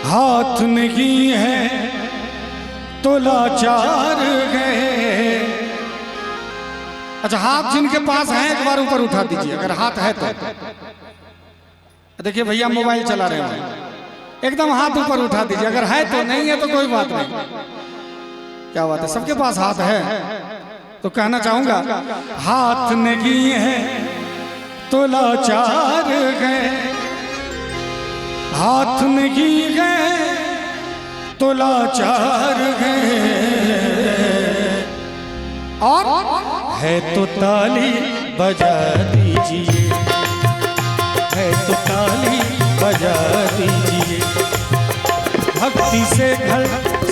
हाथ नहीं है तो लाचार गए। अच्छा, हाथ जिनके पास है एक बार ऊपर उठा दीजिए, अगर हाथ है तो। देखिए भैया मोबाइल चला रहे हैं, एकदम हाथ ऊपर उठा दीजिए, अगर है तो। नहीं है तो कोई बात नहीं। क्या बात है, सबके पास हाथ है तो कहना चाहूंगा, हाथ नहीं है तो लाचार गए, हाथ नहीं गए तो लाचार गए। और है तो ताली बजा दीजिए, है तो ताली बजा दीजिए, भक्ति से घर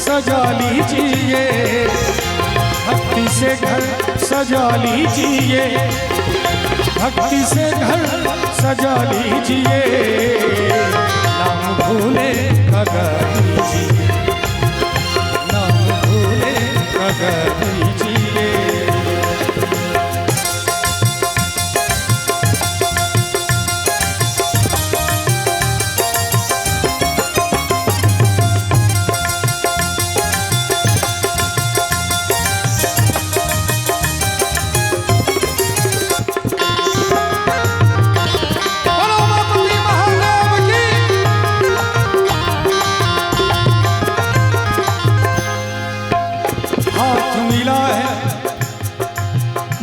सजा लीजिए, भक्ति से घर सजा लीजिए, भक्ति से घर सजा लीजिए। नाम भूले कगा दीजिए, नाम भूले कगा दीजिए।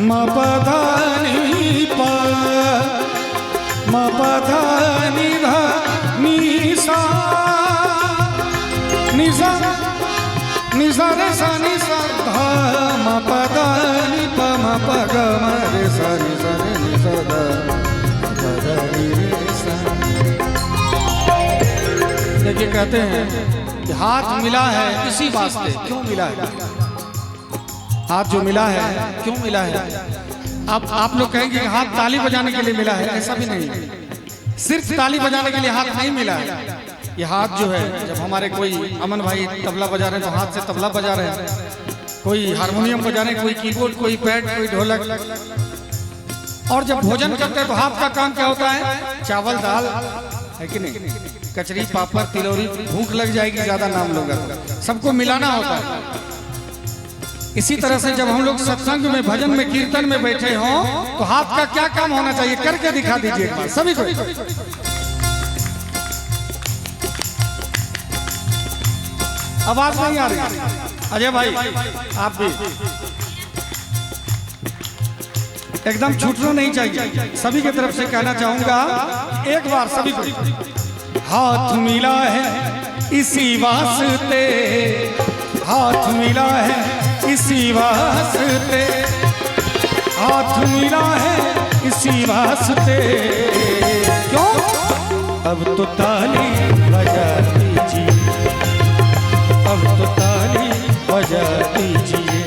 मपधानी प मपधानी धा निसा निसा निसा रे सा निसा धा मपधानी प मपग रे सा निसा रे निसा धा मपधानी रे सा। देखिए कहते हैं कि हाथ मिला है इसी वास्ते। क्यों मिला है हाथ? जो मिला है क्यों मिला है? अब आप लोग कहेंगे कि हाथ ताली बजाने के लिए मिला है, ऐसा भी नहीं। सिर्फ ताली बजाने के लिए हाथ नहीं मिला है। ये हाथ जो है, जब हमारे कोई अमन भाई तबला बजा रहे हैं तो हाथ से तबला बजा रहे हैं, कोई हारमोनियम बजा रहे हैं, कोई कीबोर्ड, कोई पैड, कोई ढोलक। और जब भोजन करते हैं तो हाथ का काम क्या होता है? चावल दाल, है कि नहीं? कचरी पापड़ तिलौरी। भूख लग जाएगी ज्यादा नाम लोग, सबको मिलाना होता है। इसी तरह से जब हम लोग सत्संग में, भजन में, कीर्तन में बैठे हों तो हाथ का क्या काम होना चाहिए? करके दिखा दीजिए सभी को। आवाज नहीं आ रही? अजय भाई आप भी एकदम छूटना नहीं चाहिए। सभी की तरफ से कहना चाहूंगा एक बार सभी को, हाथ मिला है इसी वास्ते, हाथ मिला है इसी वास्ते, हाथ मिला है इसी वास्ते। क्यों? अब तो ताली बजा दीजिए, अब तो ताली बजा दीजिए,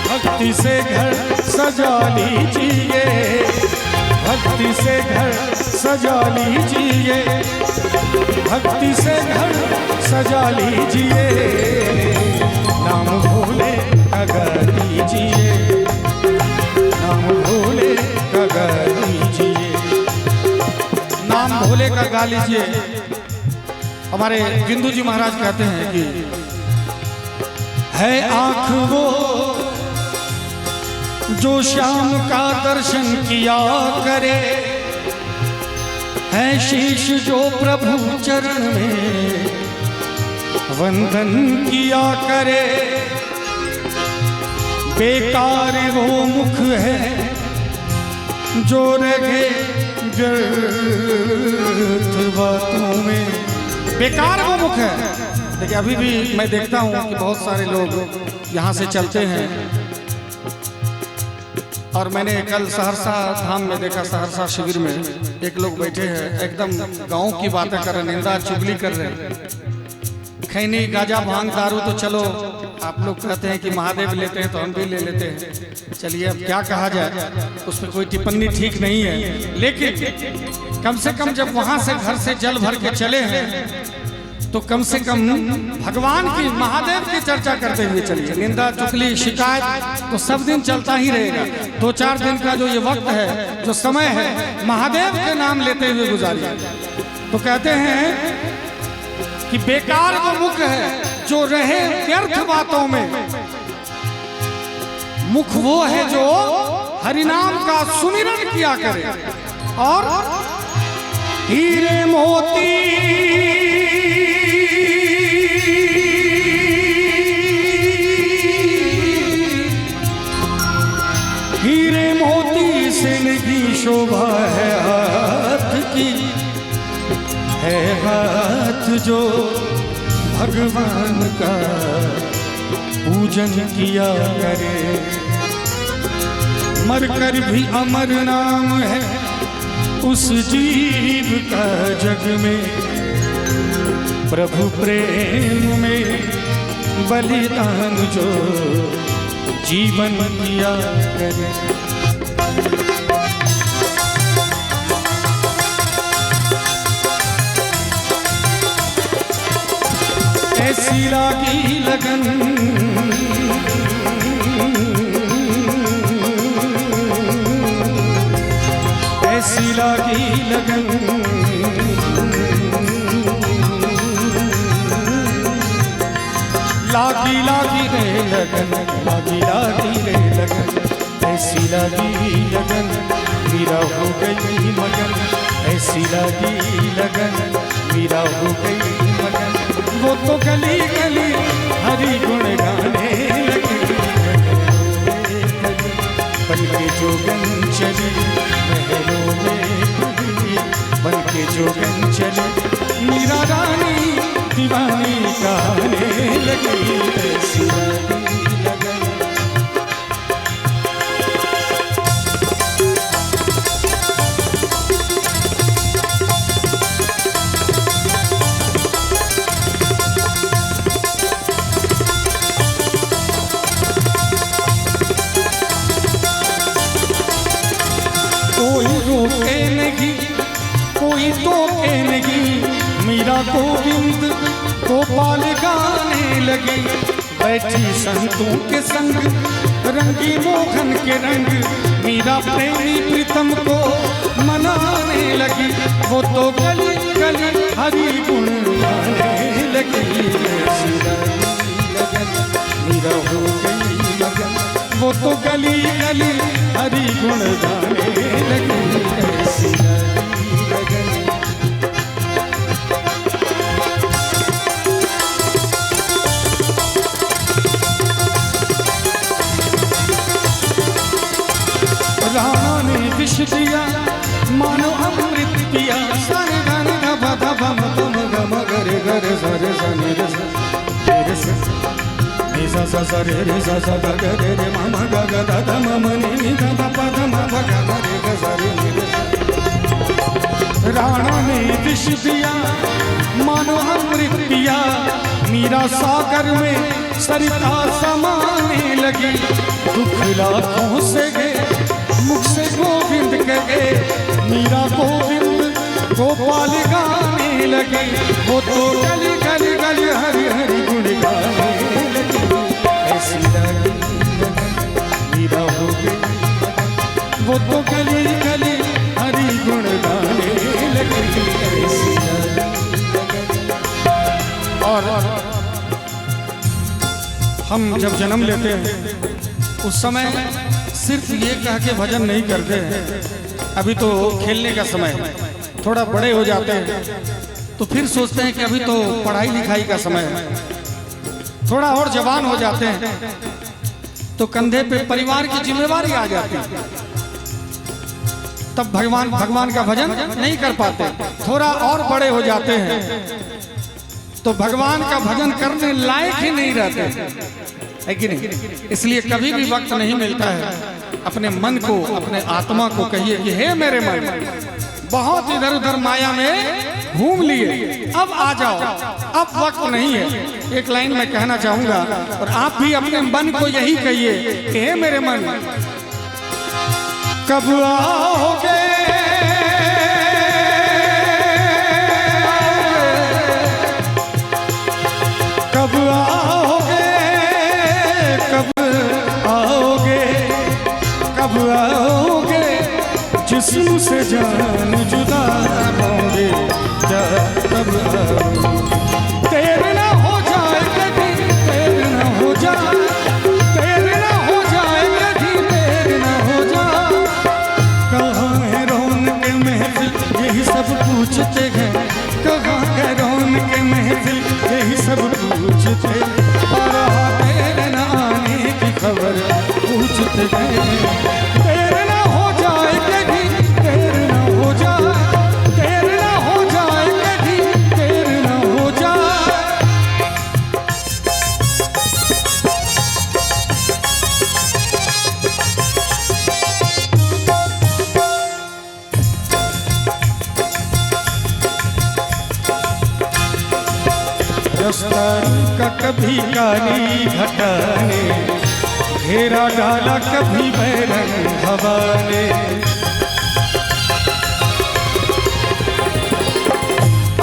भक्ति से घर सजा लीजिए, भक्ति से घर सजा लीजिए, भक्ति से घर सजा लीजिए। नाम भोले कगा दीजिए, नाम भोले कगा दीजिए, नाम भोले का गा लीजिए। हमारे बिंदु जी महाराज कहते हैं कि है आँख वो जो श्याम का दर्शन किया करे, है शीश जो प्रभु चरण में वंदन किया करे, बेकार वो मुख है जो रहे व्यर्थ बातों में। बेकार वो मुख है। देखिए अभी भी मैं देखता हूँ कि बहुत सारे लोग यहाँ से चलते हैं, और मैंने कल सहरसा धाम में देखा, सहरसा शिविर में एक लोग बैठे हैं, एकदम गाँव की बातें कर रहे हैं, निंदा चुगली कर रहे हैं। खैनी गाजा भांग दारू तो चलो आप लोग कहते हैं कि महादेव लेते हैं तो हम भी ले लेते हैं, चलिए अब क्या कहा जाए, उसमें कोई टिप्पणी ठीक नहीं है। लेकिन कम से कम जब वहां से घर से जल भर के चले हैं तो कम से कम भगवान की, महादेव की चर्चा करते हुए चलिए। निंदा चुगली शिकायत तो सब दिन चलता ही रहेगा। 2-4 दिन का जो ये वक्त है, जो समय है, महादेव के नाम लेते हुए गुजारिए। तो कहते हैं कि बेकार वो मुख है जो रहे व्यर्थ बातों में, मुख वो है जो हरिनाम का सुमिरन किया करे। और हीरे मोती हीरे मोती से नहीं शोभा है हाथ की, है हाथ जो भगवान का पूजन किया करे। मरकर भी अमर नाम है उस जीव का जग में, प्रभु प्रेम में बलिदान जो जीवन किया करे। ऐसी लागी लगन ऐसी लागी लगन लागी लागी रे लगन, लागी लागी रे लगन। ऐसी लागी लगन मेरा हो गई मगन, ऐसी लागी लगन मेरा हो गई मगन। वो तो गली गली हरि गुण गाने लगी, बल्कि जोगन चली महलों में खुली, बल्कि जोगन चली मीरा रानी दीवानी गाने लगी। ऐसी लागी लगन रोके नहीं कोई टोके नहीं, मीरा गोविंद गोपाल गाने लगी। बैठी संतों के संग रंगी मोहन के रंग, मीरा प्रेमी प्रीतम को मनाने लगी। वो तो गली गली हरि गुण गाने लगी। ऐसी लागी लगन मीरा हो गई मगन, वो तो गली गली हरि गुण गाने लगी। ऐसी लागी लगन राणा ने विष दिया मानो अमृत पिया। सारे गाने धबा धबा मम गम गरे गरे सरे सने रे रे सा सा सा रे रे सा सा ग रे रे म म ग ग द द म म नि नि ग प प ध म प ग म रे ग सा रे नि रे। राणा ने विष दिया मानो अमृत पिया, मीरा सागर में सरिता समाने लगी। दुख लाखों से गए मुख से गोविंद कहे, मीरा गोविंद गोपाल गाने लगे। वो तो गली गली गली हरि हरि गुण गाने लगी। ऐसी लागी लगन मीरा हो गई, वो तो गली गली हरि गुण गाने लगी। ऐसी लागी लगन। और हम जब जन्म लेते हैं उस समय सिर्फ ये कह के भजन नहीं करते हैं, अभी तो खेलने का समय है। थोड़ा बड़े हो जाते हैं तो फिर सोचते हैं कि अभी तो पढ़ाई लिखाई का समय है। थोड़ा और जवान हो जाते हैं तो कंधे पे परिवार की जिम्मेवारी आ जाती है, तब भगवान का भजन नहीं कर पाते। थोड़ा और बड़े हो जाते हैं तो भगवान का भजन करने लायक ही नहीं रहते, है कि नहीं? इसलिए कभी भी वक्त नहीं मिलता है अपने मन को, अपने आत्मा को कहिए कि हे मेरे मन, बहुत इधर उधर माया में घूम लिए, अब आ जाओ, अब वक्त नहीं है। एक लाइन में कहना चाहूंगा और आप भी अपने मन को यही कहिए कि हे मेरे मन, कब आओगे, कब आओगे, कब आओगे, कब आओगे, जिस्म से जान जुदा होंगे, क्या कब आओगे। दिल यही सब पूछते, और तेरे न आने की खबर पूछते गए। तेरे न हो जाए कभी, तेरे न हो जाए, तेरे न हो जाए कभी, तेरे न हो जाए। रस्तानी का कभी काली घटा ने घेरा डाला कभी बैरंग हवा ने।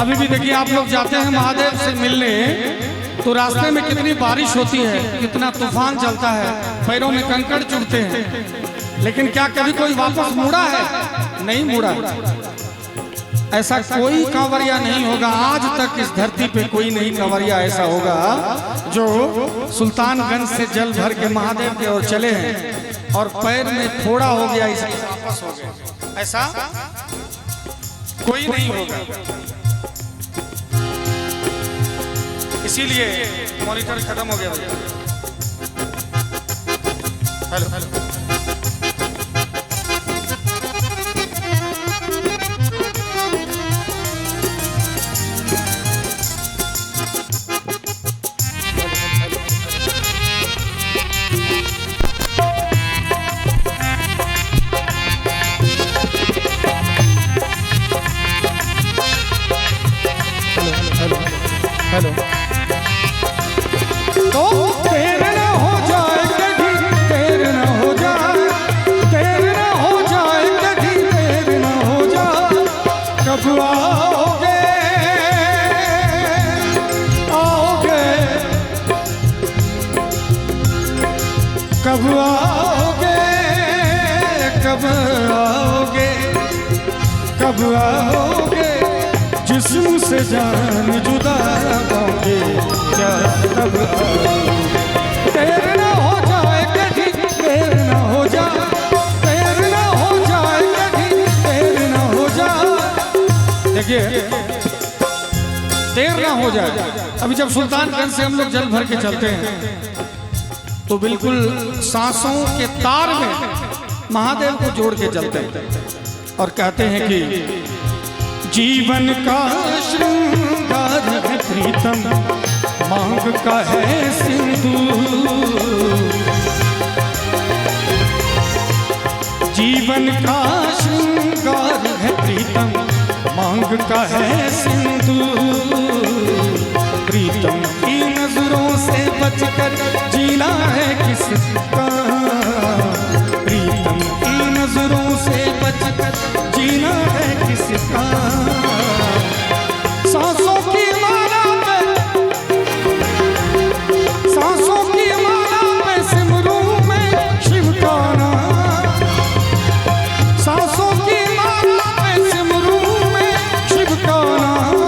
अभी भी देखिए आप लोग जाते हैं महादेव से मिलने तो रास्ते में कितनी बारिश होती है, कितना तूफान चलता है, पैरों में कंकड़ चुभते हैं, लेकिन क्या कभी कोई वापस मुड़ा है? नहीं मुड़ा। ऐसा कोई कांवरिया नहीं होगा आज तक इस धरती पे, कोई नहीं कांवरिया ऐसा होगा जो सुल्तानगंज से जल भर के महादेव की ओर चले हैं और पैर में फोड़ा हो गया इसलिए वापस हो गए। ऐसा कोई नहीं होगा। इसीलिए मॉनिटर खत्म हो गया। Hello hello hello. तो तेरे न हो जाए कभी, तेरे न हो जाए, तेरे न हो जाए कभी, तेरे न हो जाए। कब आओगे, आओगे, कब आओगे, कब आओगे, कब आओगे, जिस्म से जान जुदा होंगे क्या तब आओगे। तेरे न हो जाए कभी, तेरे न हो जाए, तेरे न हो जाए कभी, तेरे न हो जाए। देखिए देर ना हो जाए। अभी जब सुल्तानगंज से हम लोग जल भर के चलते हैं तो बिल्कुल सांसों के तार में महादेव को जोड़ के चलते हैं और कहते हैं कि जीवन का श्रृंगार है प्रीतम, मांग का है सिंदूर। जीवन का श्रृंगार है प्रीतम, मांग का है सिंदूर। प्रीतम की नजरों से बचकर जीना है किसका, प्रीतम की नजरों से बचकर जीना है किसका। सांसों की माला में, सांसों की माला में सिमरूं मैं शिव का नाम। सांसों की माला में सिमरूं मैं शिव का नाम।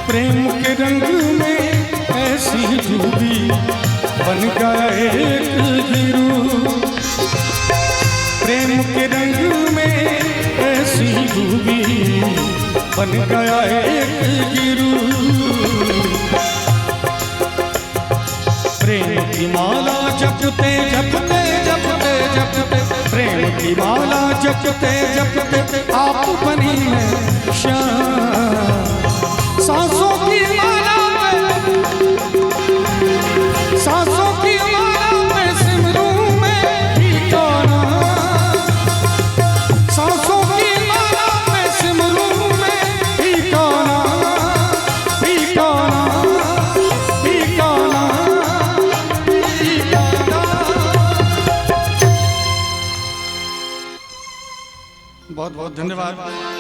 प्रेम के रंग में ऐसी डूबी बन गया एक गिरू। प्रेम के रंग में ऐसी डूबी बन गया एक गिरू। प्रेम की माला जपते जपते जपते जपते, प्रेम की माला जपते जपते आप बनी मैं श्याम। सांसों की माला में, सांसों की माला में सिमरूं मैं ही का नाम। सांसों की माला में सिमरूं मैं ही का नाम, ही का नाम, ही का नाम, ही का नाम। बहुत बहुत धन्यवाद।